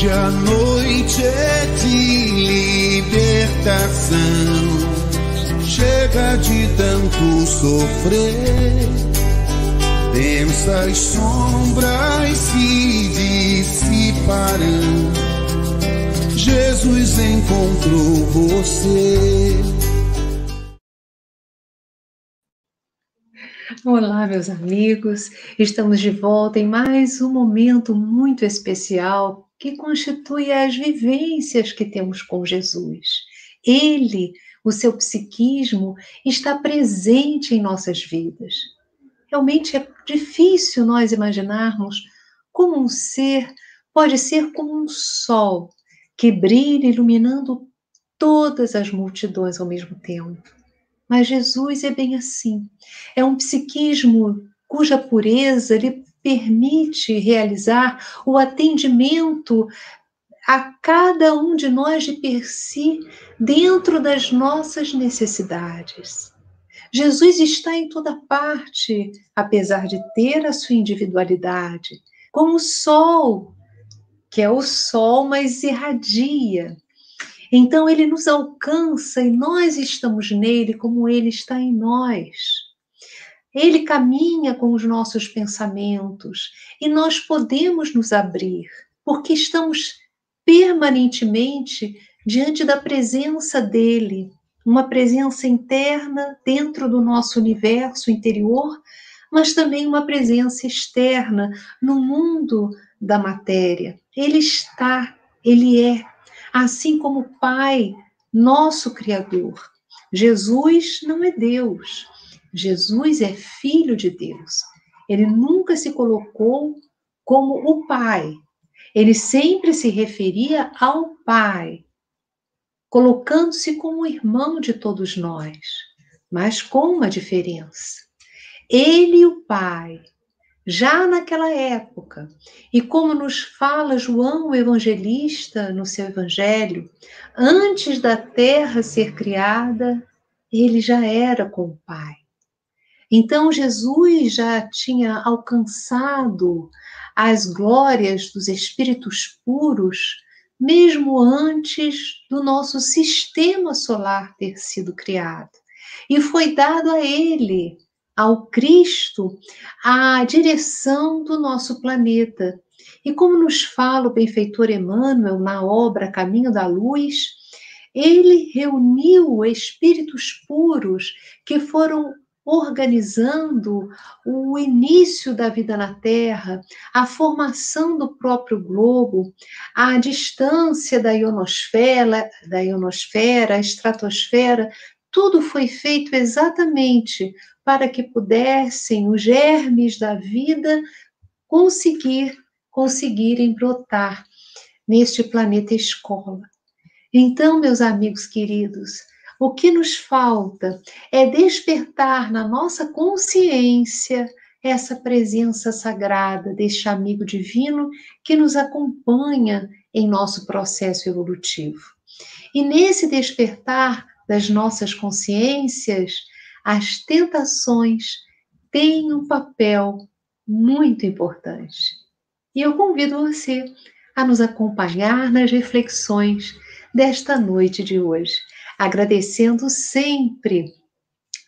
Hoje a noite é de libertação. Chega de tanto sofrer, densas sombras se dissiparão. Jesus encontrou você. Olá, meus amigos, estamos de volta em mais um momento muito especial que constitui as vivências que temos com Jesus. Ele, o seu psiquismo, está presente em nossas vidas. Realmente é difícil nós imaginarmos como um ser pode ser como um sol que brilha iluminando todas as multidões ao mesmo tempo. Mas Jesus é bem assim. É um psiquismo cuja pureza lhe permite realizar o atendimento a cada um de nós de per si dentro das nossas necessidades. Jesus está em toda parte, apesar de ter a sua individualidade, como o sol, que é o sol, mas irradia. Então ele nos alcança e nós estamos nele como ele está em nós. Ele caminha com os nossos pensamentos e nós podemos nos abrir, porque estamos permanentemente diante da presença dele, uma presença interna dentro do nosso universo interior, mas também uma presença externa no mundo da matéria. Ele está, ele é. Assim como o Pai, nosso Criador. Jesus não é Deus. Jesus é Filho de Deus. Ele nunca se colocou como o Pai. Ele sempre se referia ao Pai, colocando-se como irmão de todos nós, mas com uma diferença. Ele e o Pai, já naquela época, e como nos fala João o Evangelista no seu Evangelho, antes da terra ser criada, ele já era com o Pai. Então Jesus já tinha alcançado as glórias dos espíritos puros, mesmo antes do nosso sistema solar ter sido criado. E foi dado a ele, ao Cristo, a direção do nosso planeta. E como nos fala o benfeitor Emmanuel na obra Caminho da Luz, ele reuniu espíritos puros que foram organizando o início da vida na Terra, a formação do próprio globo, a distância da ionosfera, a estratosfera, tudo foi feito exatamente para que pudessem os germes da vida conseguirem brotar neste planeta escola. Então, meus amigos queridos, o que nos falta é despertar na nossa consciência essa presença sagrada deste amigo divino que nos acompanha em nosso processo evolutivo. E nesse despertar das nossas consciências, as tentações têm um papel muito importante. E eu convido você a nos acompanhar nas reflexões desta noite de hoje, agradecendo sempre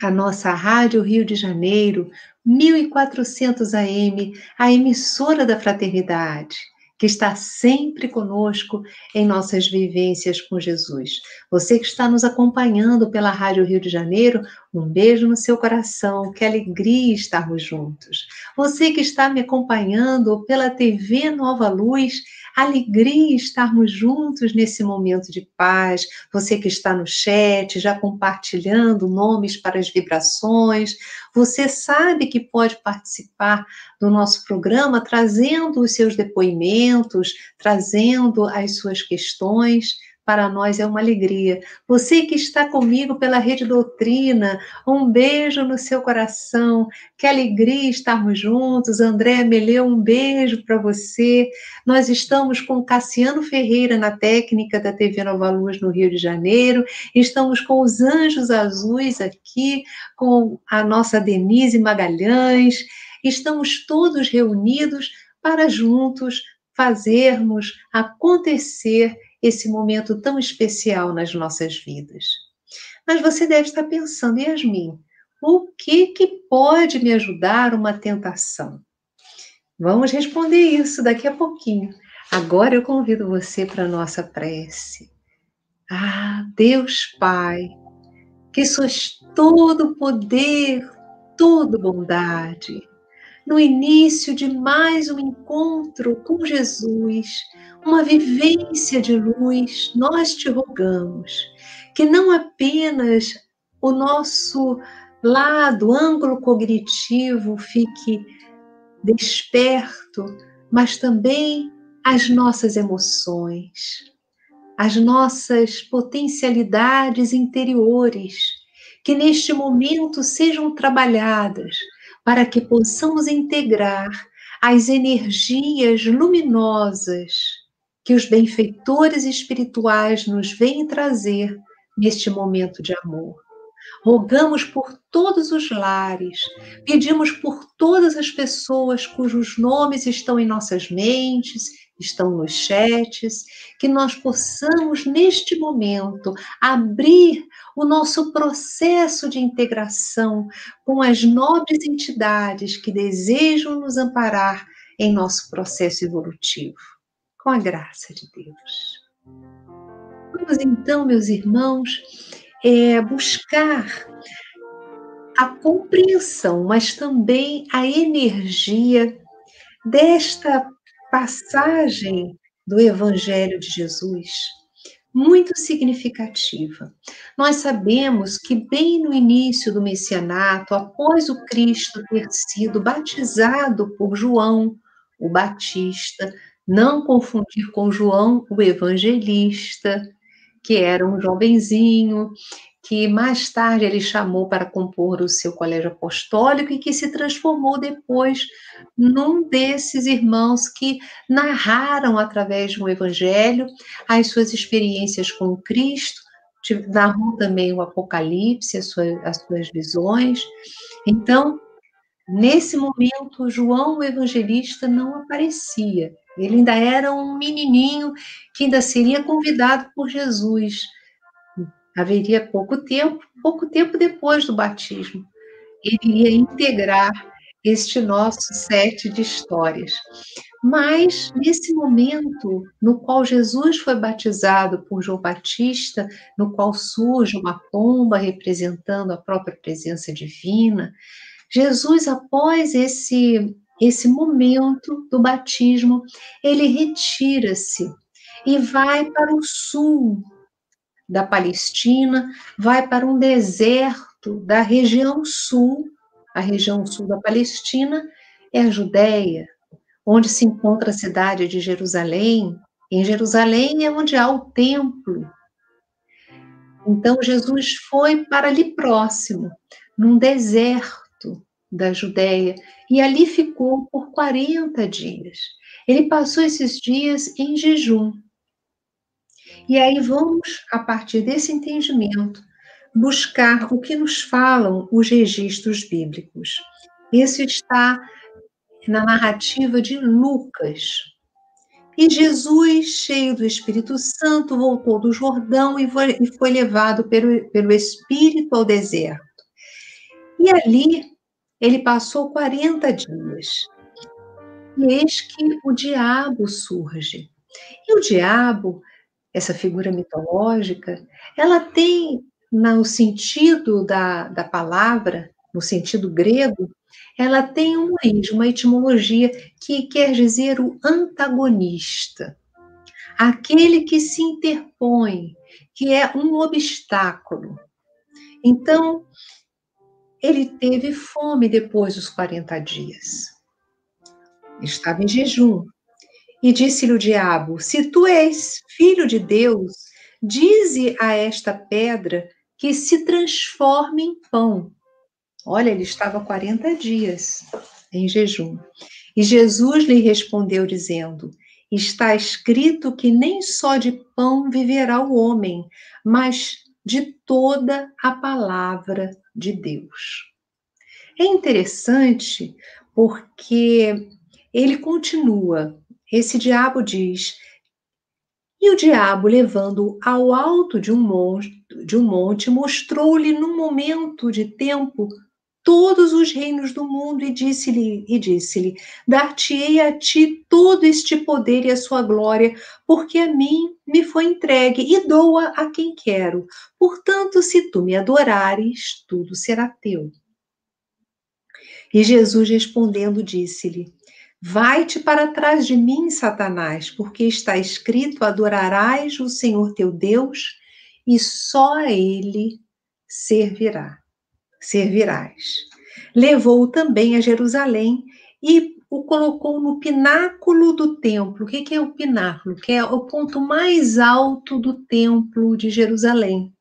a nossa Rádio Rio de Janeiro, 1400 AM, a emissora da Fraternidade, que está sempre conosco em nossas vivências com Jesus. Você que está nos acompanhando pela Rádio Rio de Janeiro, um beijo no seu coração, que alegria estarmos juntos. Você que está me acompanhando pela TV Nova Luz, alegria estarmos juntos nesse momento de paz. Você que está no chat, já compartilhando nomes para as vibrações, você sabe que pode participar do nosso programa trazendo os seus depoimentos, trazendo as suas questões. Para nós é uma alegria. Você que está comigo pela Rede Doutrina, um beijo no seu coração. Que alegria estarmos juntos. André Meleu, um beijo para você. Nós estamos com Cassiano Ferreira na técnica da TV Nova Luz no Rio de Janeiro. Estamos com os Anjos Azuis aqui, com a nossa Denise Magalhães. Estamos todos reunidos para juntos fazermos acontecer esse momento tão especial nas nossas vidas. Mas você deve estar pensando, Yasmin, o que pode me ajudar uma tentação? Vamos responder isso daqui a pouquinho. Agora eu convido você para a nossa prece. Ah, Deus Pai, que sois todo poder, toda bondade. No início de mais um encontro com Jesus, uma vivência de luz, nós te rogamos que não apenas o nosso lado, ângulo cognitivo fique desperto, mas também as nossas emoções, as nossas potencialidades interiores, que neste momento sejam trabalhadas para que possamos integrar as energias luminosas que os benfeitores espirituais nos vêm trazer neste momento de amor. Rogamos por todos os lares, pedimos por todas as pessoas cujos nomes estão em nossas mentes, estão nos chats, que nós possamos, neste momento, abrir o nosso processo de integração com as nobres entidades que desejam nos amparar em nosso processo evolutivo, com a graça de Deus. Vamos então, meus irmãos, buscar a compreensão, mas também a energia desta passagem do Evangelho de Jesus, muito significativa. Nós sabemos que bem no início do messianato, após o Cristo ter sido batizado por João, o Batista, não confundir com João, o Evangelista, que era um jovenzinho, que mais tarde ele chamou para compor o seu colégio apostólico e que se transformou depois num desses irmãos que narraram através de um evangelho as suas experiências com Cristo, narrou também o Apocalipse, as suas visões. Então, nesse momento, João o Evangelista não aparecia. Ele ainda era um menininho que ainda seria convidado por Jesus. Haveria pouco tempo depois do batismo, ele iria integrar este nosso set de histórias. Mas, nesse momento no qual Jesus foi batizado por João Batista, no qual surge uma pomba representando a própria presença divina, Jesus, após esse momento do batismo, ele retira-se e vai para o sul da Palestina, vai para um deserto da região sul. A região sul da Palestina é a Judéia, onde se encontra a cidade de Jerusalém. Em Jerusalém é onde há o templo. Então, Jesus foi para ali próximo, num deserto da Judéia, e ali ficou por 40 dias. Ele passou esses dias em jejum. E aí vamos, a partir desse entendimento, buscar o que nos falam os registros bíblicos. Isso está na narrativa de Lucas. E Jesus, cheio do Espírito Santo, voltou do Jordão e foi levado pelo Espírito ao deserto. E ali ele passou 40 dias. E eis que o diabo surge. E o diabo, essa figura mitológica, ela tem, no sentido da palavra, no sentido grego, ela tem uma origem, uma etimologia que quer dizer o antagonista, aquele que se interpõe, que é um obstáculo. Então, ele teve fome depois dos 40 dias. Estava em jejum. E disse-lhe o diabo: se tu és filho de Deus, dize a esta pedra que se transforme em pão. Olha, ele estava 40 dias em jejum. E Jesus lhe respondeu dizendo: está escrito que nem só de pão viverá o homem, mas de toda a palavra de Deus. É interessante porque ele continua esse diabo diz: e o diabo, levando-o ao alto de um monte, mostrou-lhe num momento de tempo todos os reinos do mundo e disse-lhe, dar-te-ei a ti todo este poder e a sua glória, porque a mim me foi entregue e dou-a a quem quero. Portanto, se tu me adorares, tudo será teu. E Jesus respondendo disse-lhe: vai-te para trás de mim, Satanás, porque está escrito: adorarás o Senhor teu Deus e só a ele servirás. Levou-o também a Jerusalém e o colocou no pináculo do templo. O que é o pináculo? Que é o ponto mais alto do templo de Jerusalém.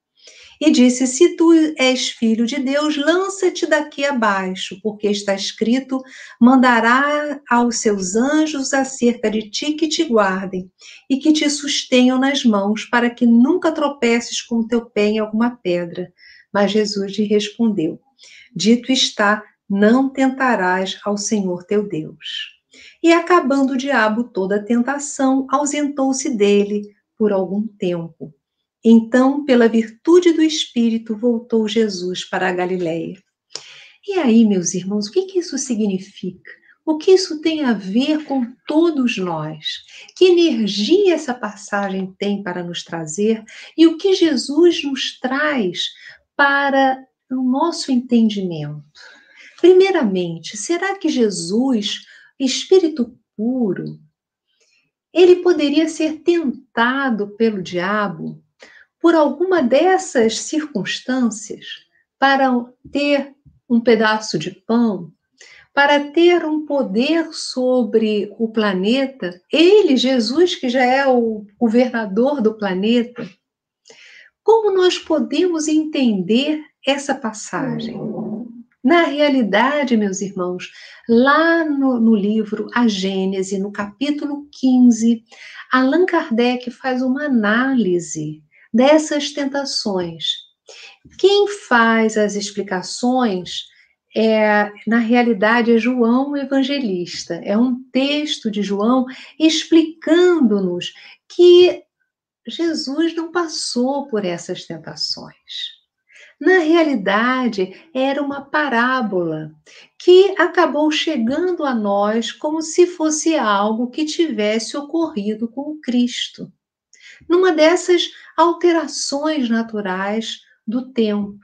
E disse: se tu és filho de Deus, lança-te daqui abaixo, porque está escrito: mandará aos seus anjos acerca de ti que te guardem e que te sustenham nas mãos, para que nunca tropeces com o teu pé em alguma pedra. Mas Jesus lhe respondeu: dito está, não tentarás ao Senhor teu Deus. E acabando o diabo toda a tentação, ausentou-se dele por algum tempo. Então, pela virtude do Espírito, voltou Jesus para a Galileia. E aí, meus irmãos, o que isso significa? O que isso tem a ver com todos nós? Que energia essa passagem tem para nos trazer? E o que Jesus nos traz para o nosso entendimento? Primeiramente, será que Jesus, Espírito puro, ele poderia ser tentado pelo diabo por alguma dessas circunstâncias para ter um pedaço de pão, para ter um poder sobre o planeta? Ele, Jesus, que já é o governador do planeta, como nós podemos entender essa passagem? Na realidade, meus irmãos, lá no livro A Gênese, no capítulo 15, Allan Kardec faz uma análise dessas tentações. Quem faz as explicações na realidade, é João Evangelista. É um texto de João explicando-nos que Jesus não passou por essas tentações. Na realidade, era uma parábola que acabou chegando a nós como se fosse algo que tivesse ocorrido com o Cristo, numa dessas alterações naturais do tempo.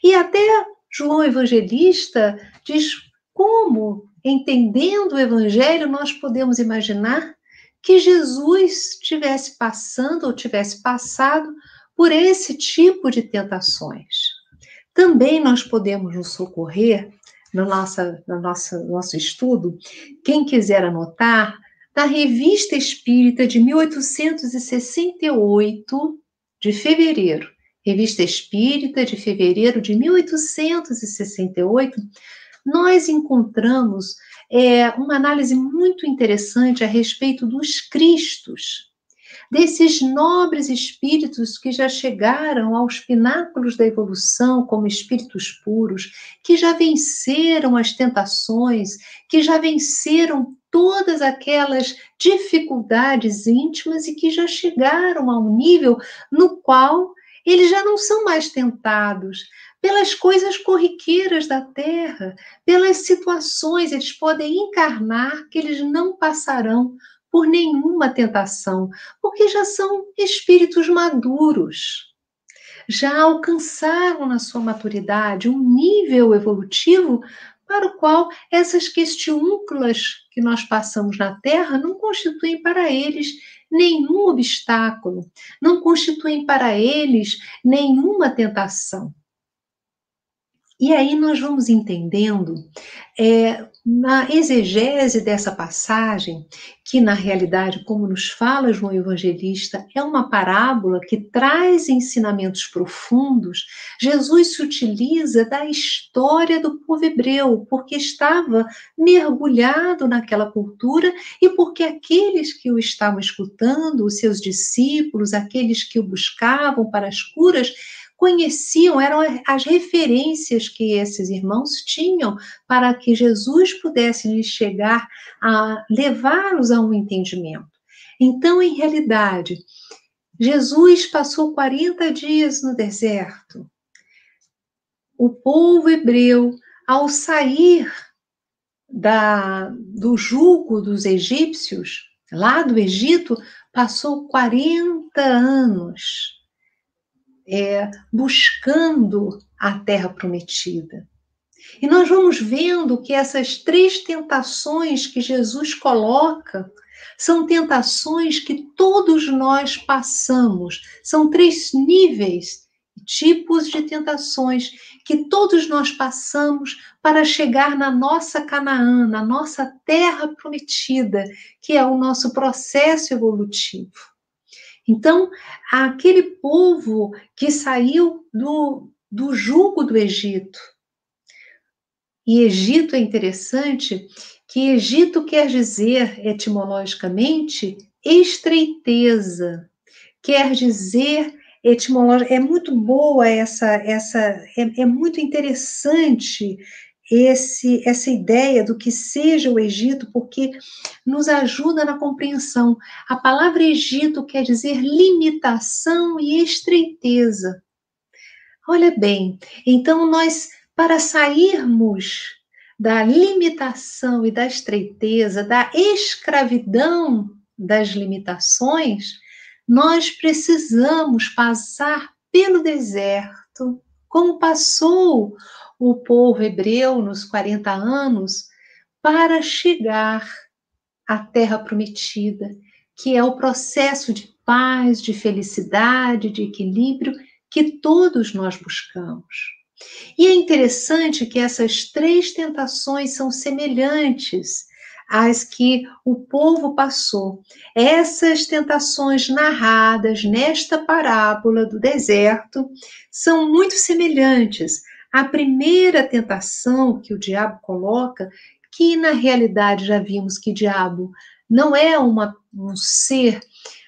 E até João Evangelista diz como, entendendo o Evangelho, nós podemos imaginar que Jesus tivesse passando ou tivesse passado por esse tipo de tentações. Também nós podemos nos socorrer no nosso estudo, quem quiser anotar, na Revista Espírita de 1868, de fevereiro. Revista Espírita de fevereiro de 1868, nós encontramos uma análise muito interessante a respeito dos Cristos, desses nobres espíritos que já chegaram aos pináculos da evolução como espíritos puros, que já venceram as tentações, que já venceram todas aquelas dificuldades íntimas e que já chegaram a um nível no qual eles já não são mais tentados pelas coisas corriqueiras da Terra, pelas situações, eles podem encarnar que eles não passarão por nenhuma tentação, porque já são espíritos maduros, já alcançaram na sua maturidade um nível evolutivo para o qual essas questiúnculas que nós passamos na Terra não constituem para eles nenhum obstáculo, não constituem para eles nenhuma tentação. E aí nós vamos entendendo, na exegese dessa passagem, que na realidade, como nos fala João Evangelista, é uma parábola que traz ensinamentos profundos. Jesus se utiliza da história do povo hebreu, porque estava mergulhado naquela cultura e porque aqueles que o estavam escutando, os seus discípulos, aqueles que o buscavam para as curas, conheciam, eram as referências que esses irmãos tinham para que Jesus pudesse lhes chegar a levá-los a um entendimento. Então, em realidade, Jesus passou 40 dias no deserto. O povo hebreu, ao sair do jugo dos egípcios, lá do Egito, passou 40 anos buscando a terra prometida. E nós vamos vendo que essas 3 tentações que Jesus coloca são tentações que todos nós passamos. São 3 níveis, tipos de tentações que todos nós passamos para chegar na nossa Canaã, na nossa terra prometida, que é o nosso processo evolutivo. Então, aquele povo que saiu do jugo do Egito, e Egito é interessante, que Egito quer dizer, etimologicamente, estreiteza, quer dizer, é muito boa é muito interessante essa ideia do que seja o Egito, porque nos ajuda na compreensão. A palavra Egito quer dizer limitação e estreiteza. Olha bem, então nós, para sairmos da limitação e da estreiteza, da escravidão das limitações, nós precisamos passar pelo deserto, como passou o povo hebreu nos 40 anos, para chegar à terra prometida, que é o processo de paz, de felicidade, de equilíbrio que todos nós buscamos. E é interessante que essas 3 tentações são semelhantes às que o povo passou. Essas tentações narradas nesta parábola do deserto são muito semelhantes. A primeira tentação que o diabo coloca, que na realidade já vimos que diabo não é um ser,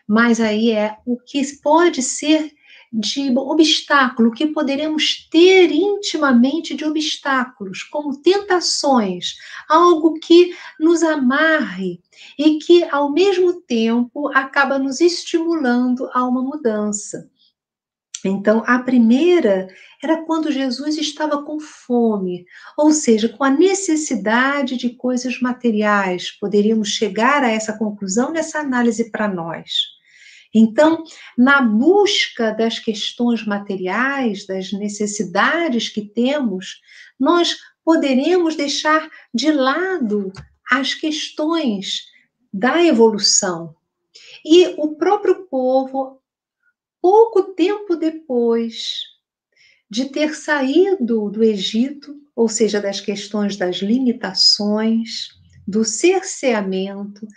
mas aí é o que pode ser de obstáculo, que poderemos ter intimamente de obstáculos, como tentações, algo que nos amarre e que, ao mesmo tempo, acaba nos estimulando a uma mudança. Então, a primeira era quando Jesus estava com fome, ou seja, com a necessidade de coisas materiais. Poderíamos chegar a essa conclusão nessa análise para nós. Então, na busca das questões materiais, das necessidades que temos, nós poderemos deixar de lado as questões da evolução. E o próprio povo, pouco tempo depois de ter saído do Egito, ou seja, das questões das limitações, do cerceamento,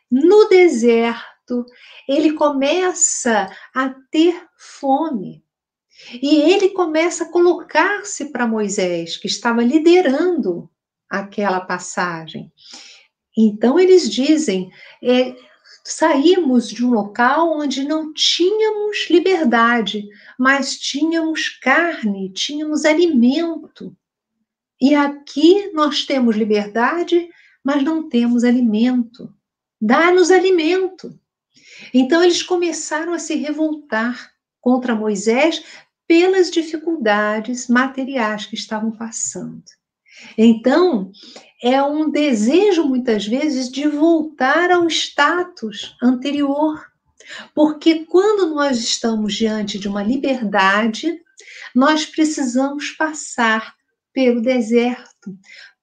no deserto, ele começa a ter fome. E ele começa a colocar-se para Moisés, que estava liderando aquela passagem. Então eles dizem, saímos de um local onde não tínhamos liberdade, mas tínhamos carne, tínhamos alimento. E aqui nós temos liberdade, mas não temos alimento. Dá-nos alimento. Então eles começaram a se revoltar contra Moisés pelas dificuldades materiais que estavam passando. Então, é um desejo, muitas vezes, de voltar ao status anterior. Porque quando nós estamos diante de uma liberdade, nós precisamos passar pelo deserto.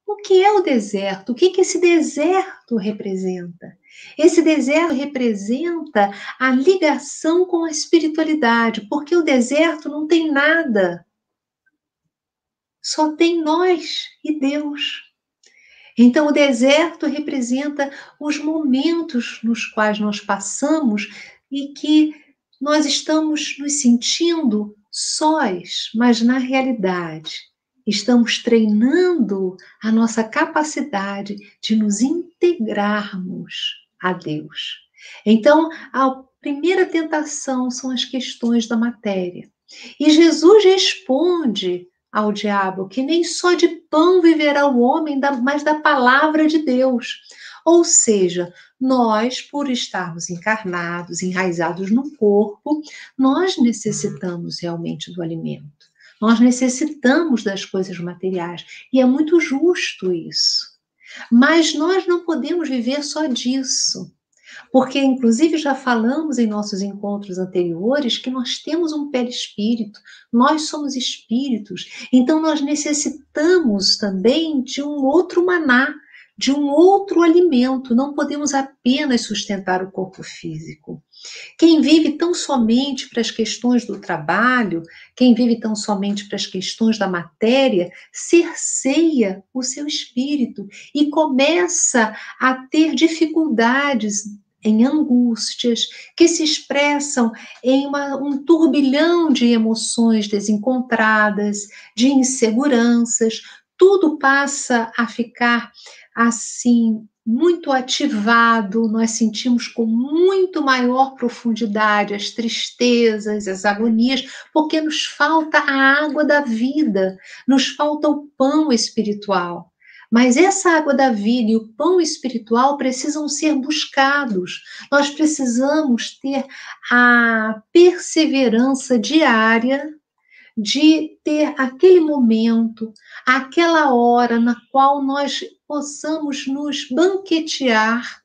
O que é o deserto? O que esse deserto representa? Esse deserto representa a ligação com a espiritualidade, porque o deserto não tem nada. Só tem nós e Deus. Então, o deserto representa os momentos nos quais nós passamos e que nós estamos nos sentindo sós, mas na realidade estamos treinando a nossa capacidade de nos integrarmos a Deus. Então, a primeira tentação são as questões da matéria. E Jesus responde ao diabo que nem só de pão viverá o homem, mas da palavra de Deus. Ou seja, nós, por estarmos encarnados, enraizados no corpo, nós necessitamos realmente do alimento. Nós necessitamos das coisas materiais. E é muito justo isso. Mas nós não podemos viver só disso. Porque, inclusive, já falamos em nossos encontros anteriores que nós temos um perispírito, nós somos espíritos, então nós necessitamos também de um outro maná, de um outro alimento, não podemos apenas sustentar o corpo físico. Quem vive tão somente para as questões do trabalho, quem vive tão somente para as questões da matéria, cerceia o seu espírito e começa a ter dificuldades em angústias, que se expressam em um turbilhão de emoções desencontradas, de inseguranças, tudo passa a ficar assim muito ativado, nós sentimos com muito maior profundidade as tristezas, as agonias, porque nos falta a água da vida, nos falta o pão espiritual. Mas essa água da vida e o pão espiritual precisam ser buscados. Nós precisamos ter a perseverança diária de ter aquele momento, aquela hora na qual nós possamos nos banquetear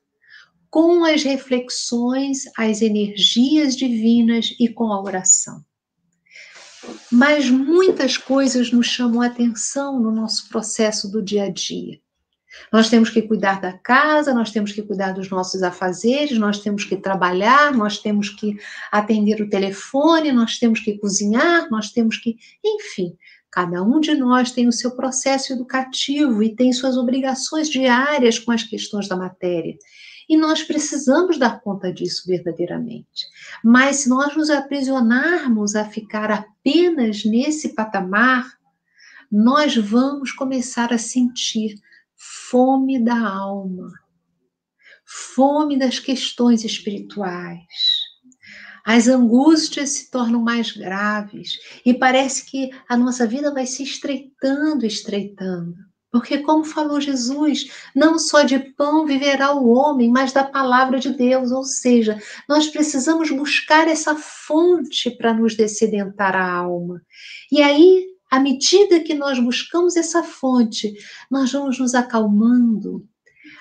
com as reflexões, as energias divinas e com a oração. Mas muitas coisas nos chamam a atenção no nosso processo do dia a dia. Nós temos que cuidar da casa, nós temos que cuidar dos nossos afazeres, nós temos que trabalhar, nós temos que atender o telefone, nós temos que cozinhar, nós temos que... Enfim, cada um de nós tem o seu processo educativo e tem suas obrigações diárias com as questões da matéria. E nós precisamos dar conta disso verdadeiramente. Mas se nós nos aprisionarmos a ficar apenas nesse patamar, nós vamos começar a sentir fome da alma, fome das questões espirituais. As angústias se tornam mais graves e parece que a nossa vida vai se estreitando, estreitando. Porque, como falou Jesus, não só de pão viverá o homem, mas da palavra de Deus. Ou seja, nós precisamos buscar essa fonte para nos dessedentar a alma. E aí, à medida que nós buscamos essa fonte, nós vamos nos acalmando,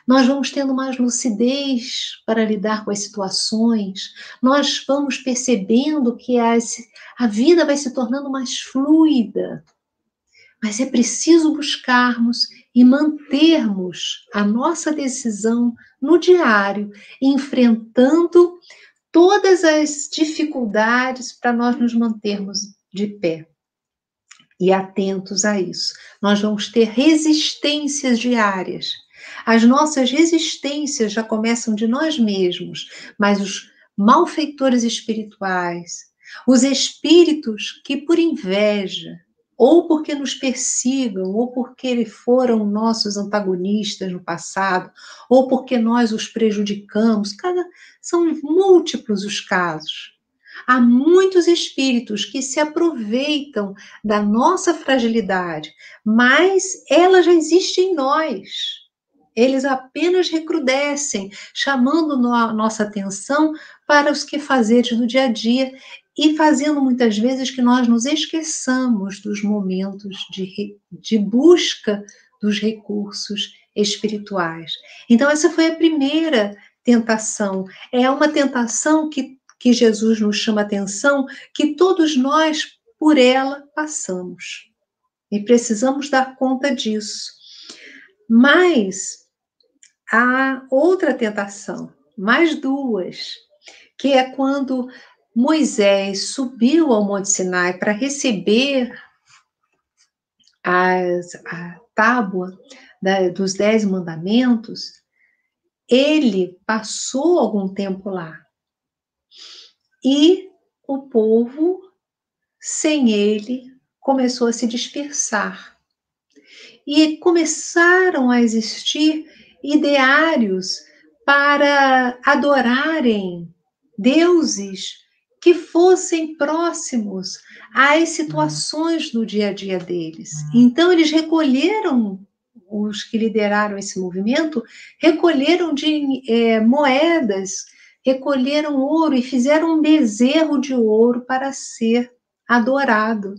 nós vamos tendo mais lucidez para lidar com as situações, nós vamos percebendo que a vida vai se tornando mais fluida. Mas é preciso buscarmos e mantermos a nossa decisão no diário, enfrentando todas as dificuldades para nós nos mantermos de pé. E atentos a isso. Nós vamos ter resistências diárias. As nossas resistências já começam de nós mesmos, mas os malfeitores espirituais, os espíritos que por inveja, ou porque nos persigam, ou porque foram nossos antagonistas no passado, ou porque nós os prejudicamos, são múltiplos os casos. Há muitos espíritos que se aproveitam da nossa fragilidade, mas ela já existe em nós. Eles apenas recrudescem, chamando nossa atenção para os quefazeres do dia a dia e fazendo muitas vezes que nós nos esqueçamos dos momentos de busca dos recursos espirituais. Então, essa foi a primeira tentação. É uma tentação que Jesus nos chama a atenção, que todos nós, por ela, passamos. E precisamos dar conta disso. Mas há outra tentação, mais duas, que é quando Moisés subiu ao Monte Sinai para receber a tábua dos 10 mandamentos. Ele passou algum tempo lá. E o povo, sem ele, começou a se dispersar. E começaram a existir ideários para adorarem deuses que fossem próximos às situações do dia a dia deles. Então, eles recolheram, os que lideraram esse movimento, recolheram moedas, recolheram ouro e fizeram um bezerro de ouro para ser adorado,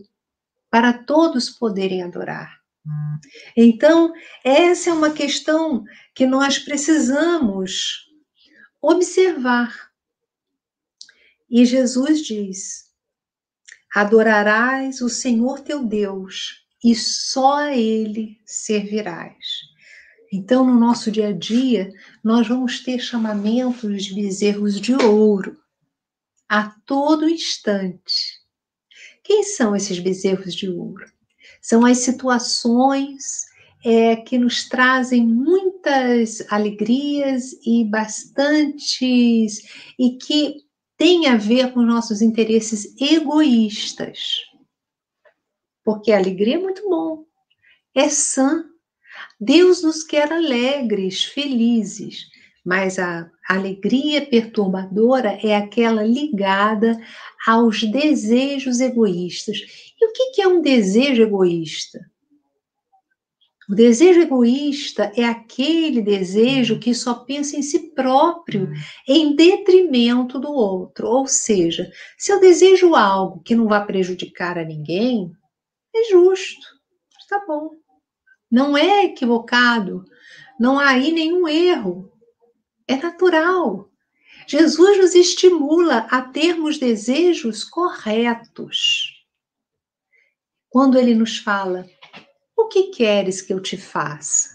para todos poderem adorar. Então, essa é uma questão que nós precisamos observar. E Jesus diz: adorarás o Senhor teu Deus e só a Ele servirás. Então, no nosso dia a dia, nós vamos ter chamamentos de bezerros de ouro a todo instante. Quem são esses bezerros de ouro? São as situações que nos trazem muitas alegrias e que têm a ver com nossos interesses egoístas. Porque a alegria é muito bom, é sã. Deus nos quer alegres, felizes, mas a alegria perturbadora é aquela ligada aos desejos egoístas. E o que é um desejo egoísta? O desejo egoísta é aquele desejo que só pensa em si próprio, em detrimento do outro. Ou seja, se eu desejo algo que não vai prejudicar a ninguém, é justo, está bom. Não é equivocado, não há aí nenhum erro. É natural. Jesus nos estimula a termos desejos corretos. Quando ele nos fala: o que queres que eu te faça?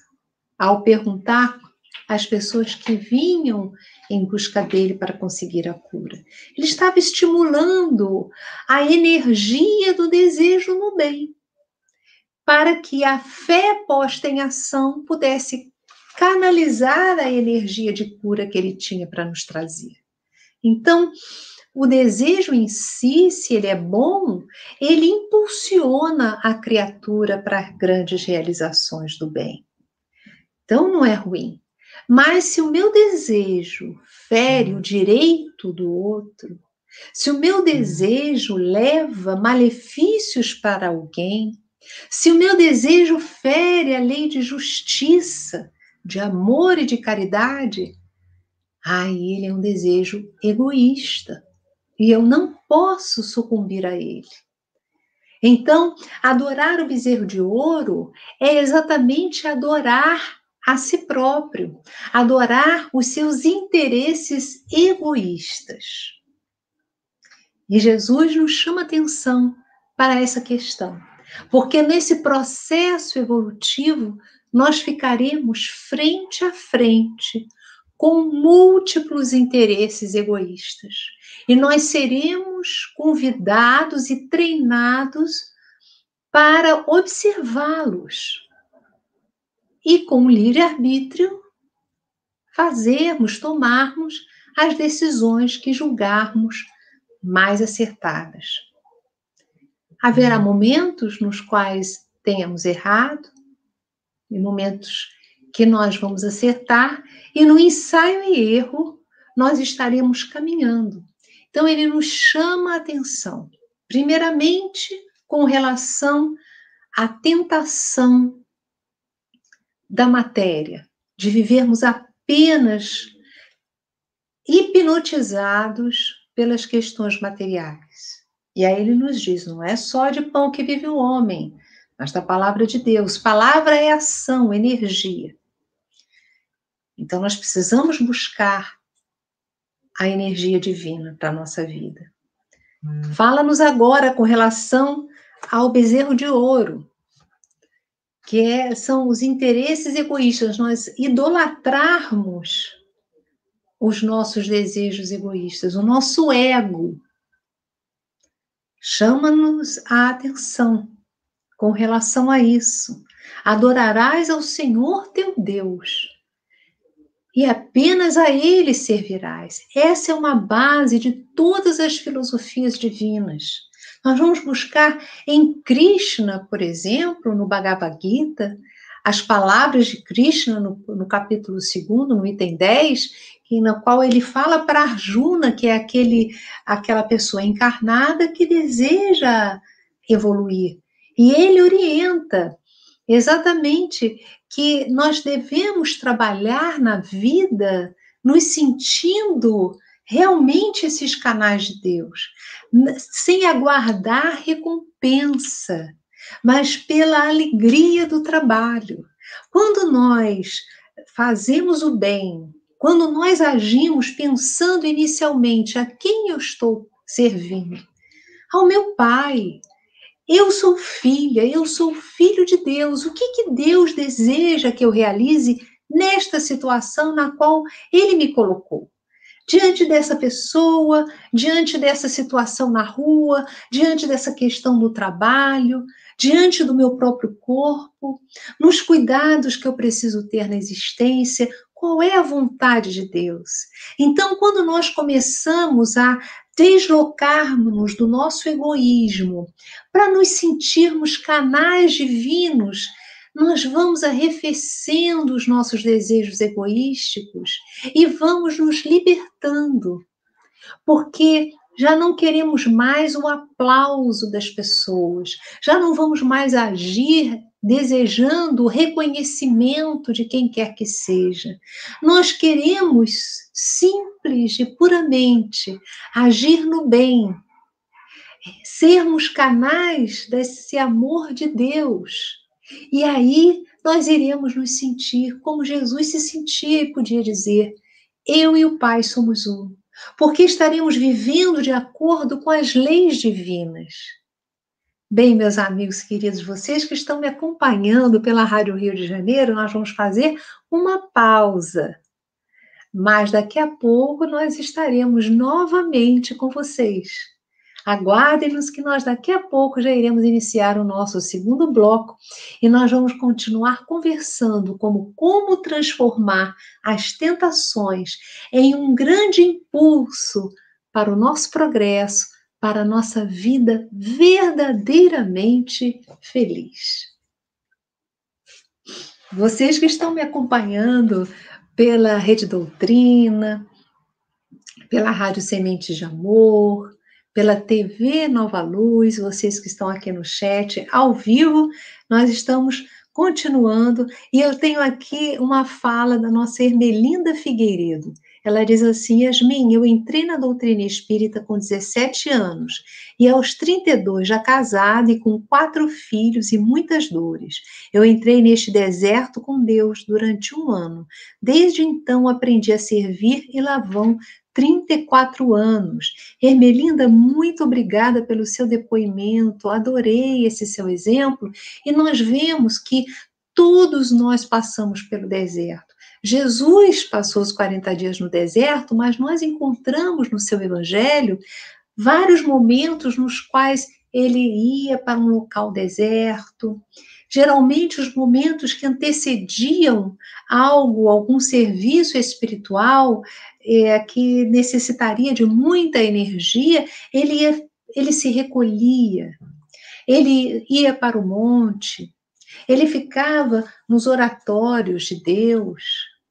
Ao perguntar às pessoas que vinham em busca dele para conseguir a cura, ele estava estimulando a energia do desejo no bem, para que a fé posta em ação pudesse canalizar a energia de cura que ele tinha para nos trazer. Então, o desejo em si, se ele é bom, ele impulsiona a criatura para grandes realizações do bem. Então, não é ruim. Mas se o meu desejo fere o direito do outro, se o meu desejo leva malefícios para alguém, se o meu desejo fere a lei de justiça, de amor e de caridade, ele é um desejo egoísta. E eu não posso sucumbir a ele. Então, adorar o bezerro de ouro é exatamente adorar a si próprio, adorar os seus interesses egoístas. E Jesus nos chama atenção para essa questão, porque nesse processo evolutivo nós ficaremos frente a frente com múltiplos interesses egoístas. E nós seremos convidados e treinados para observá-los. E com livre-arbítrio, tomarmos as decisões que julgarmos mais acertadas. Haverá momentos nos quais tenhamos errado, e momentos que nós vamos acertar, e no ensaio e erro nós estaremos caminhando. Então ele nos chama a atenção, primeiramente com relação à tentação da matéria, de vivermos apenas hipnotizados pelas questões materiais. E aí ele nos diz: não é só de pão que vive o homem, mas da palavra de Deus. Palavra é ação, energia. Então nós precisamos buscar a energia divina para a nossa vida. Fala-nos agora com relação ao bezerro de ouro, que são os interesses egoístas, nós idolatrarmos os nossos desejos egoístas, o nosso ego. Chama-nos a atenção com relação a isso. Adorarás ao Senhor teu Deus e apenas a Ele servirás. Essa é uma base de todas as filosofias divinas. Nós vamos buscar em Krishna, por exemplo, no Bhagavad Gita, as palavras de Krishna no capítulo 2º, no item 10, na qual ele fala para Arjuna, que é aquela pessoa encarnada que deseja evoluir. E ele orienta exatamente que nós devemos trabalhar na vida nos sentindo realmente esses canais de Deus, sem aguardar recompensa, mas pela alegria do trabalho. Quando nós fazemos o bem, quando nós agimos pensando inicialmente a quem eu estou servindo, ao meu Pai, eu sou filha, eu sou filho de Deus, o que Deus deseja que eu realize nesta situação na qual Ele me colocou? Diante dessa pessoa, diante dessa situação na rua, diante dessa questão do trabalho, diante do meu próprio corpo, nos cuidados que eu preciso ter na existência, qual é a vontade de Deus? Então, quando nós começamos a deslocarmos do nosso egoísmo para nos sentirmos canais divinos, nós vamos arrefecendo os nossos desejos egoísticos e vamos nos libertando, porque já não queremos mais o aplauso das pessoas, já não vamos mais agir desejando o reconhecimento de quem quer que seja. Nós queremos simples e puramente agir no bem, sermos canais desse amor de Deus. E aí nós iremos nos sentir como Jesus se sentia e podia dizer: eu e o Pai somos um, porque estaremos vivendo de acordo com as leis divinas. Bem, meus amigos queridos, vocês que estão me acompanhando pela Rádio Rio de Janeiro, nós vamos fazer uma pausa. Mas daqui a pouco nós estaremos novamente com vocês. Aguardem-nos que nós daqui a pouco já iremos iniciar o nosso 2º bloco e nós vamos continuar conversando como transformar as tentações em um grande impulso para o nosso progresso, para a nossa vida verdadeiramente feliz. Vocês que estão me acompanhando pela Rede Doutrina, pela Rádio Sementes de Amor, pela TV Nova Luz, vocês que estão aqui no chat, ao vivo, nós estamos continuando, e eu tenho aqui uma fala da nossa Ermelinda Figueiredo. Ela diz assim: Yasmin, eu entrei na doutrina espírita com 17 anos, e aos 32, já casada e com 4 filhos e muitas dores. Eu entrei neste deserto com Deus durante 1 ano. Desde então, aprendi a servir e lá vão 34 anos. Ermelinda, muito obrigada pelo seu depoimento, adorei esse seu exemplo, e nós vemos que todos nós passamos pelo deserto. Jesus passou os 40 dias no deserto, mas nós encontramos no seu evangelho vários momentos nos quais ele ia para um local deserto, geralmente os momentos que antecediam algum serviço espiritual, que necessitaria de muita energia, ele se recolhia, ele ia para o monte, ele ficava nos oratórios de Deus,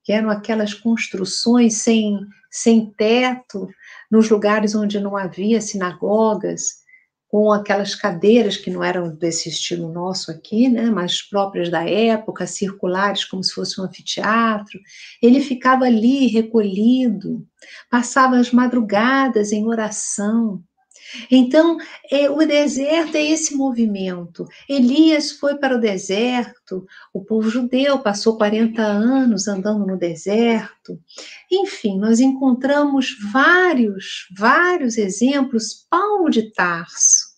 que eram aquelas construções sem teto, nos lugares onde não havia sinagogas, com aquelas cadeiras que não eram desse estilo nosso aqui, né, mas próprias da época, circulares, como se fosse um anfiteatro. Ele ficava ali recolhido, passava as madrugadas em oração. Então, o deserto é esse movimento. Elias foi para o deserto, o povo judeu passou 40 anos andando no deserto. Enfim, nós encontramos vários exemplos. Paulo de Tarso.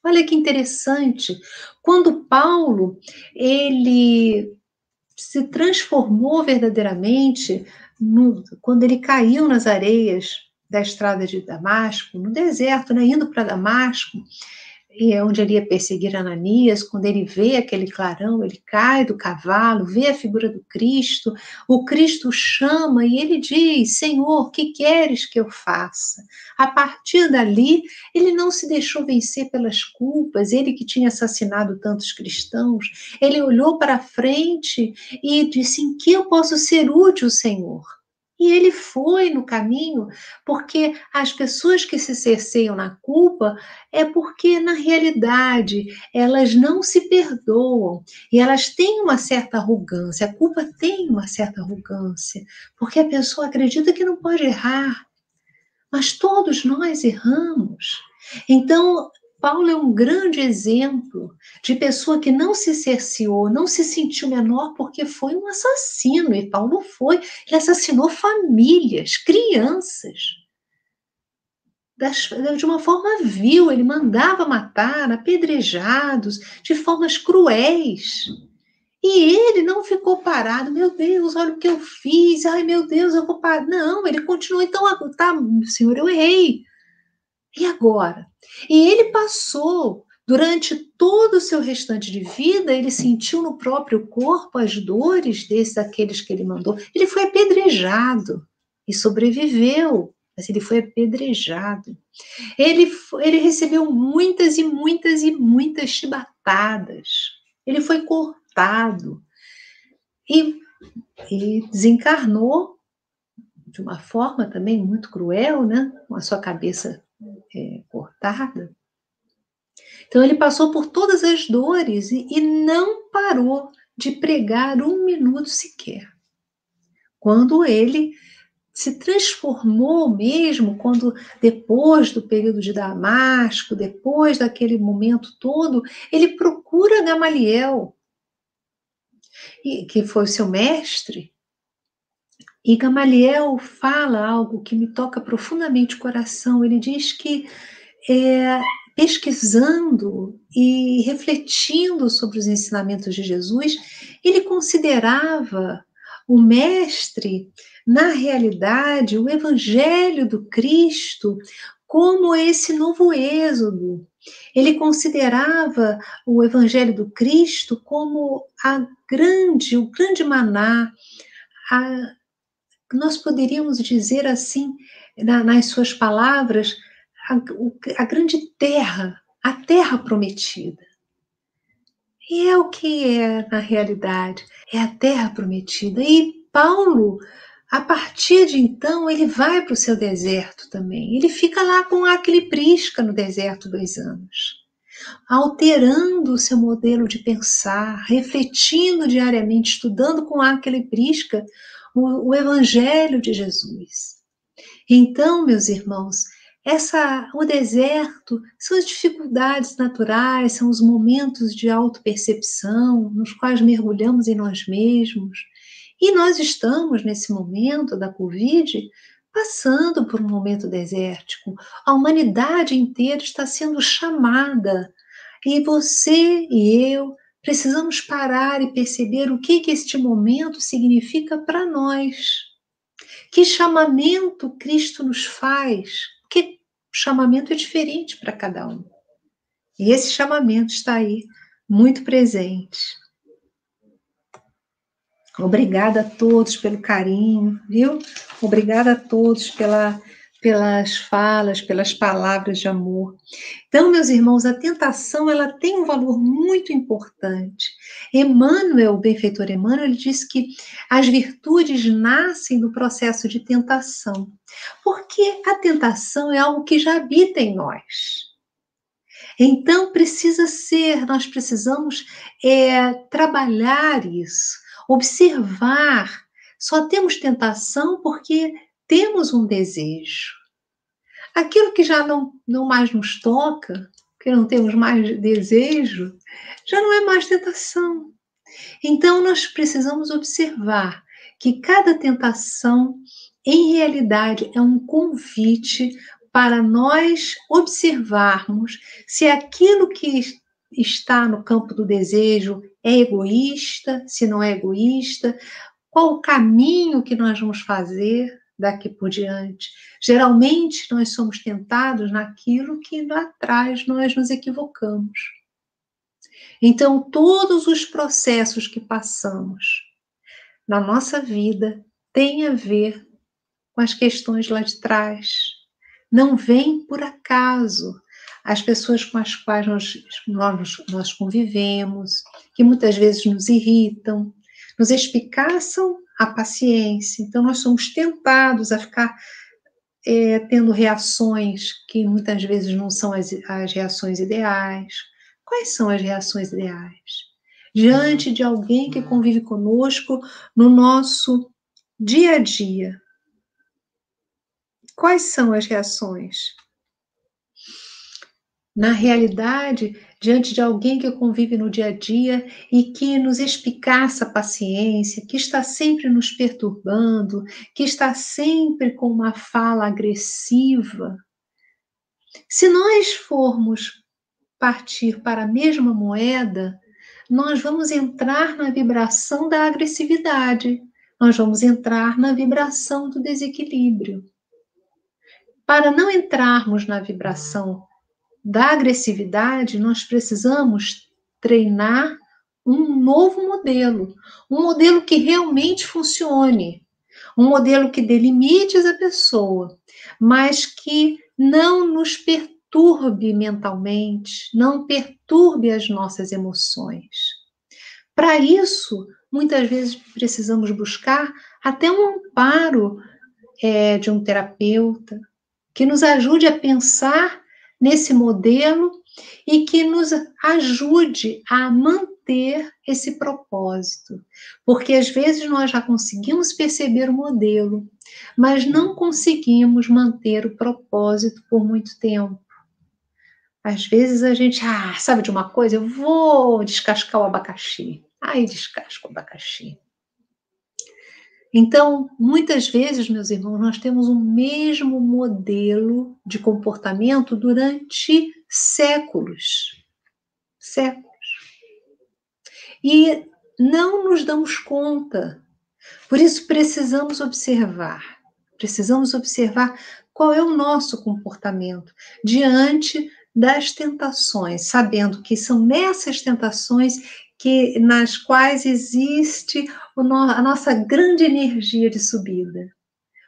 Olha que interessante. Quando Paulo, ele se transformou verdadeiramente, quando ele caiu nas areias da estrada de Damasco, no deserto, né, indo para Damasco, e é onde ele ia perseguir Ananias. Quando ele vê aquele clarão, ele cai do cavalo, vê a figura do Cristo, o Cristo chama e ele diz: Senhor, o que queres que eu faça? A partir dali, ele não se deixou vencer pelas culpas, ele que tinha assassinado tantos cristãos, ele olhou para frente e disse: em que eu posso ser útil, Senhor? E ele foi no caminho, porque as pessoas que se cerceiam na culpa é porque, na realidade, elas não se perdoam e elas têm uma certa arrogância. A culpa tem uma certa arrogância, porque a pessoa acredita que não pode errar, mas todos nós erramos. Então, Paulo é um grande exemplo de pessoa que não se cerceou, não se sentiu menor porque foi um assassino, e Paulo foi, ele assassinou famílias, crianças, de uma forma vil, ele mandava matar, apedrejados, de formas cruéis. E ele não ficou parado, meu Deus, olha o que eu fiz, ai meu Deus, eu vou parar. Não, ele continuou, então, tá, Senhor, eu errei. E agora? E ele passou, durante todo o seu restante de vida, ele sentiu no próprio corpo as dores daqueles que ele mandou. Ele foi apedrejado e sobreviveu, mas ele foi apedrejado. Ele recebeu muitas e muitas e muitas chibatadas. Ele foi cortado e desencarnou de uma forma também muito cruel, né? Com a sua cabeça cortada. Então ele passou por todas as dores e não parou de pregar um minuto sequer. Quando ele se transformou mesmo, quando depois do período de Damasco, depois daquele momento todo, ele procura Gamaliel, que foi o seu mestre, e Gamaliel fala algo que me toca profundamente o coração. Ele diz que pesquisando e refletindo sobre os ensinamentos de Jesus, ele considerava o mestre, na realidade, o evangelho do Cristo como esse novo êxodo. Ele considerava o evangelho do Cristo como o grande maná, nós poderíamos dizer assim, nas suas palavras, a grande terra, a terra prometida. E é o que é na realidade, é a terra prometida. E Paulo, a partir de então, ele vai para o seu deserto também. Ele fica lá com Aquila e Prisca no deserto 2 anos, alterando o seu modelo de pensar, refletindo diariamente, estudando com Aquila e Prisca o Evangelho de Jesus. Então, meus irmãos, o deserto são as dificuldades naturais, são os momentos de autopercepção, nos quais mergulhamos em nós mesmos. E nós estamos, nesse momento da Covid, passando por um momento desértico. A humanidade inteira está sendo chamada. E você e eu precisamos parar e perceber o que este momento significa para nós. Que chamamento Cristo nos faz? Porque o chamamento é diferente para cada um. E esse chamamento está aí, muito presente. Obrigada a todos pelo carinho, viu? Obrigada a todos pelas falas, pelas palavras de amor. Então, meus irmãos, a tentação, ela tem um valor muito importante. Emmanuel, o benfeitor Emmanuel, ele diz que as virtudes nascem do processo de tentação, porque a tentação é algo que já habita em nós. Então, nós precisamos trabalhar isso, observar. Só temos tentação porque temos um desejo. Aquilo que já não mais nos toca, que não temos mais desejo, já não é mais tentação. Então, nós precisamos observar que cada tentação, em realidade, é um convite para nós observarmos se aquilo que está no campo do desejo é egoísta, se não é egoísta, qual o caminho que nós vamos fazer, daqui por diante. Geralmente, nós somos tentados naquilo que lá atrás nós nos equivocamos. Então, todos os processos que passamos na nossa vida têm a ver com as questões lá de trás. Não vem por acaso. As pessoas com as quais nós convivemos, que muitas vezes nos irritam, nos espicaçam a paciência. Então, nós somos tentados a ficar tendo reações que muitas vezes não são as reações ideais. Quais são as reações ideais? Diante de alguém que convive conosco no nosso dia a dia. Quais são as reações? Na realidade, diante de alguém que convive no dia a dia e que nos espicaça a paciência, que está sempre nos perturbando, que está sempre com uma fala agressiva, se nós formos partir para a mesma moeda, nós vamos entrar na vibração da agressividade, nós vamos entrar na vibração do desequilíbrio. Para não entrarmos na vibração da agressividade, nós precisamos treinar um novo modelo, um modelo que realmente funcione, um modelo que dê limites à pessoa, mas que não nos perturbe mentalmente, não perturbe as nossas emoções. Para isso, muitas vezes precisamos buscar até um amparo de um terapeuta, que nos ajude a pensar nesse modelo e que nos ajude a manter esse propósito. Porque às vezes nós já conseguimos perceber o modelo, mas não conseguimos manter o propósito por muito tempo. Às vezes a gente, sabe de uma coisa? Eu vou descascar o abacaxi. Aí descasca o abacaxi. Então, muitas vezes, meus irmãos, nós temos o mesmo modelo de comportamento durante séculos. Séculos. E não nos damos conta. Por isso, precisamos observar. Precisamos observar qual é o nosso comportamento diante das tentações, sabendo que são nessas tentações nas quais existe a nossa grande energia de subida.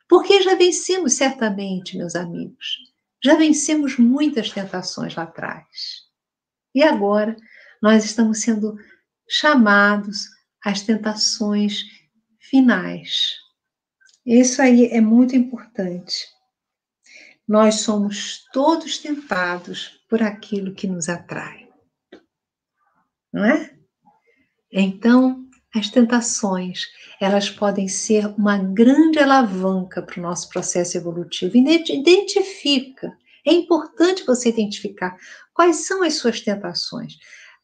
Porque já vencemos certamente, meus amigos, já vencemos muitas tentações lá atrás. E agora nós estamos sendo chamados às tentações finais. Isso aí é muito importante. Nós somos todos tentados por aquilo que nos atrai. Não é? Então, as tentações, elas podem ser uma grande alavanca para o nosso processo evolutivo. Identifica. É importante você identificar quais são as suas tentações.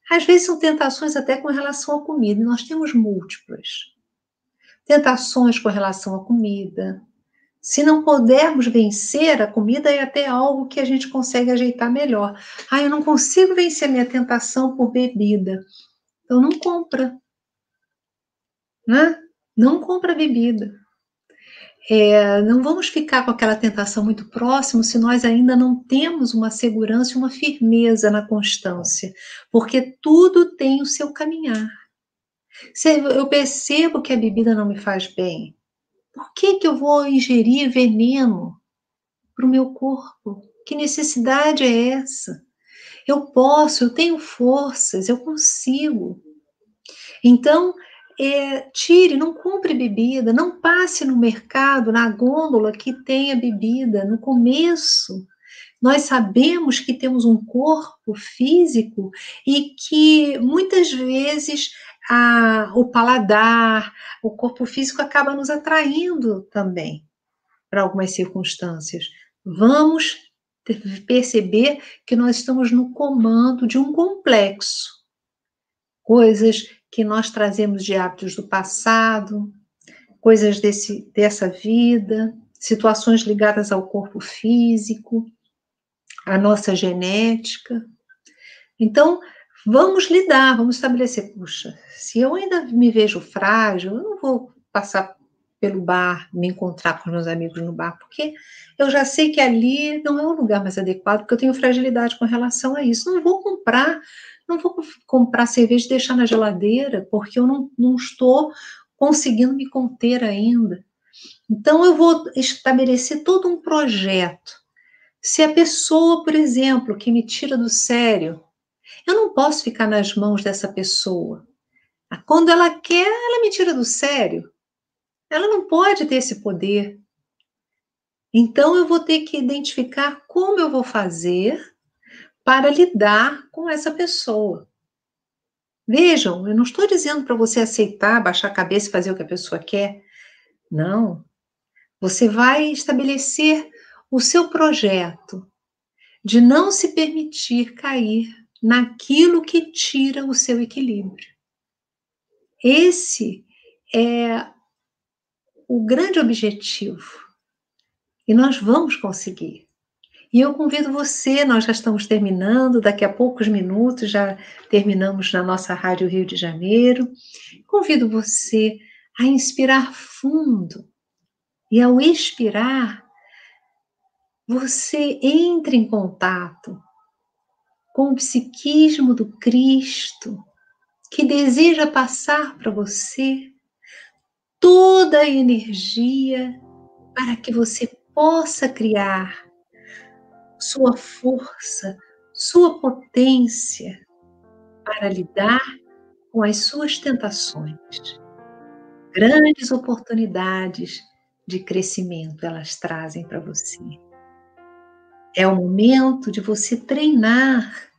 Às vezes são tentações até com relação à comida, e nós temos múltiplas. Tentações com relação à comida. Se não pudermos vencer a comida, é até algo que a gente consegue ajeitar melhor. Eu não consigo vencer a minha tentação por bebida. Então, não compra. Né? Não compra bebida. Não vamos ficar com aquela tentação muito próximo se nós ainda não temos uma segurança e uma firmeza na constância. Porque tudo tem o seu caminhar. Se eu percebo que a bebida não me faz bem, por que eu vou ingerir veneno para o meu corpo? Que necessidade é essa? Eu tenho forças, eu consigo. Então, tire, não compre bebida, não passe no mercado, na gôndola que tenha bebida. No começo, nós sabemos que temos um corpo físico e que muitas vezes o paladar, o corpo físico acaba nos atraindo também para algumas circunstâncias. Vamos perceber que nós estamos no comando de um complexo. Coisas que nós trazemos de hábitos do passado, coisas dessa vida, situações ligadas ao corpo físico, à nossa genética. Então, vamos lidar, vamos estabelecer, puxa, se eu ainda me vejo frágil, eu não vou passar pelo bar, me encontrar com os meus amigos no bar, porque eu já sei que ali não é o lugar mais adequado, porque eu tenho fragilidade com relação a isso. Não vou comprar cerveja e deixar na geladeira, porque eu não estou conseguindo me conter ainda. Então eu vou estabelecer todo um projeto. Se a pessoa, por exemplo, que me tira do sério, eu não posso ficar nas mãos dessa pessoa. Quando ela quer, ela me tira do sério. Ela não pode ter esse poder. Então eu vou ter que identificar como eu vou fazer para lidar com essa pessoa. Vejam, eu não estou dizendo para você aceitar, baixar a cabeça e fazer o que a pessoa quer. Não. Você vai estabelecer o seu projeto de não se permitir cair naquilo que tira o seu equilíbrio. Esse é o grande objetivo. E nós vamos conseguir. E eu convido você, nós já estamos terminando, daqui a poucos minutos já terminamos na nossa Rádio Rio de Janeiro. Convido você a inspirar fundo. E ao expirar, você entre em contato com o psiquismo do Cristo, que deseja passar para você toda a energia para que você possa criar sua força, sua potência para lidar com as suas tentações. Grandes oportunidades de crescimento elas trazem para você. É o momento de você treinar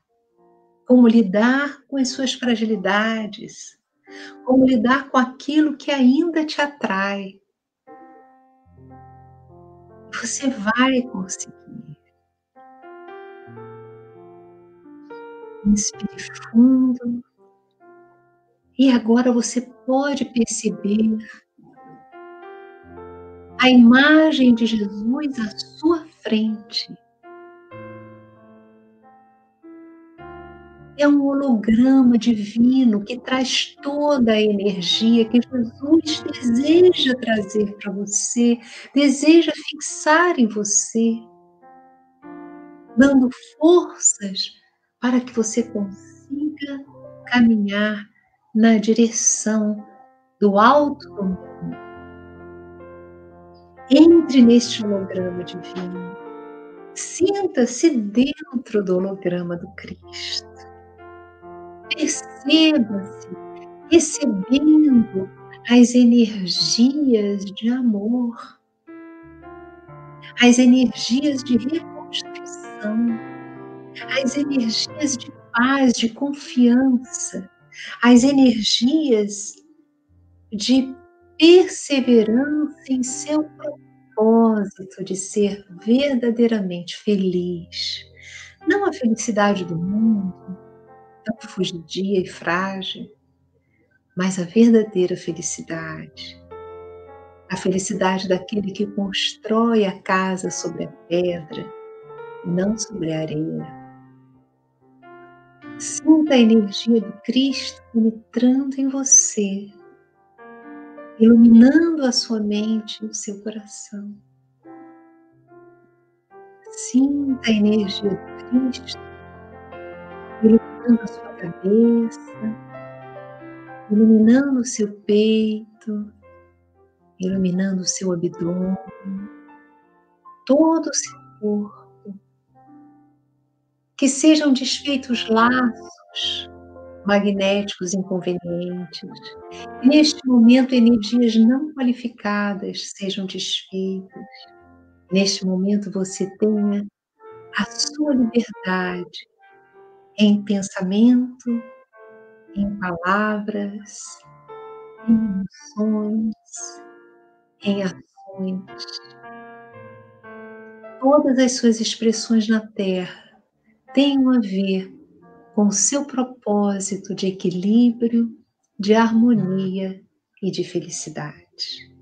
como lidar com as suas fragilidades, como lidar com aquilo que ainda te atrai. Você vai conseguir. Inspire fundo. E agora você pode perceber a imagem de Jesus à sua frente. É um holograma divino que traz toda a energia que Jesus deseja trazer para você, deseja fixar em você, dando forças para que você consiga caminhar na direção do autodomínio. Entre neste holograma divino. Sinta-se dentro do holograma do Cristo. Perceba-se recebendo as energias de amor, as energias de reconstrução, as energias de paz, de confiança, as energias de perseverança em seu propósito de ser verdadeiramente feliz. Não a felicidade do mundo, tão fugidia e frágil, mas a verdadeira felicidade. A felicidade daquele que constrói a casa sobre a pedra, não sobre a areia. Sinta a energia do Cristo penetrando em você, iluminando a sua mente e o seu coração. Sinta a energia do Cristo iluminando a sua cabeça, iluminando o seu peito, iluminando o seu abdômen, todo o seu corpo. Que sejam desfeitos laços magnéticos inconvenientes. Neste momento, energias não qualificadas sejam desfeitas. Neste momento, você tenha a sua liberdade em pensamento, em palavras, em emoções, em ações. Todas as suas expressões na Terra tenham a ver com o seu propósito de equilíbrio, de harmonia e de felicidade.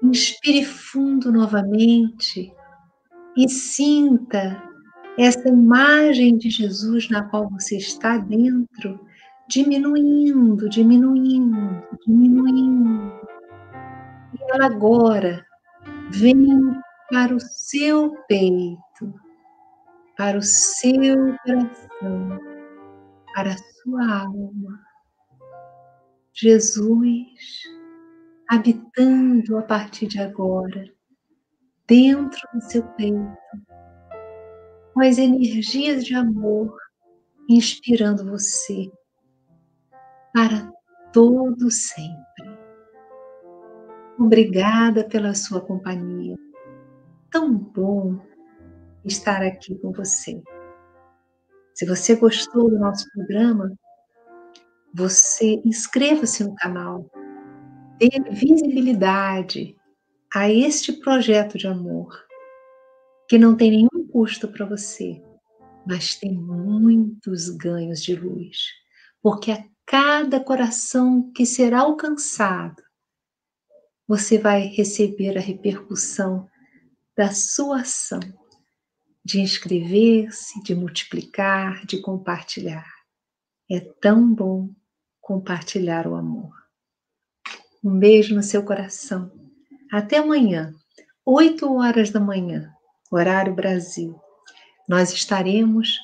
Inspire fundo novamente e sinta essa imagem de Jesus na qual você está dentro, diminuindo, diminuindo, diminuindo. ela agora vem para o seu peito, para o seu coração, para a sua alma. Jesus habitando a partir de agora, dentro do seu peito, com as energias de amor, inspirando você para todo sempre. Obrigada pela sua companhia. Tão bom estar aqui com você. Se você gostou do nosso programa, você inscreva-se no canal, dê visibilidade a este projeto de amor, que não tem nenhum custo para você, mas tem muitos ganhos de luz, porque a cada coração que será alcançado, você vai receber a repercussão da sua ação, de inscrever-se, de multiplicar, de compartilhar. É tão bom compartilhar o amor. Um beijo no seu coração. Até amanhã, 8 horas da manhã, horário Brasil. Nós estaremos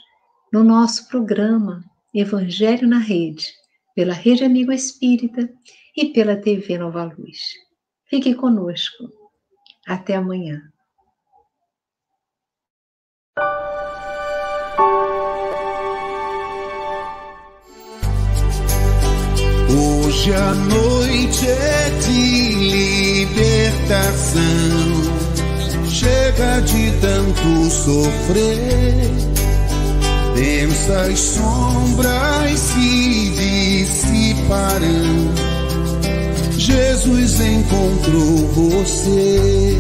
no nosso programa Evangelho na Rede, pela Rede Amigo Espírita e pela TV Nova Luz. Fique conosco. Até amanhã. Hoje a noite é de libertação. Chega de tanto sofrer. Densas sombras se dissiparão. Jesus encontrou você.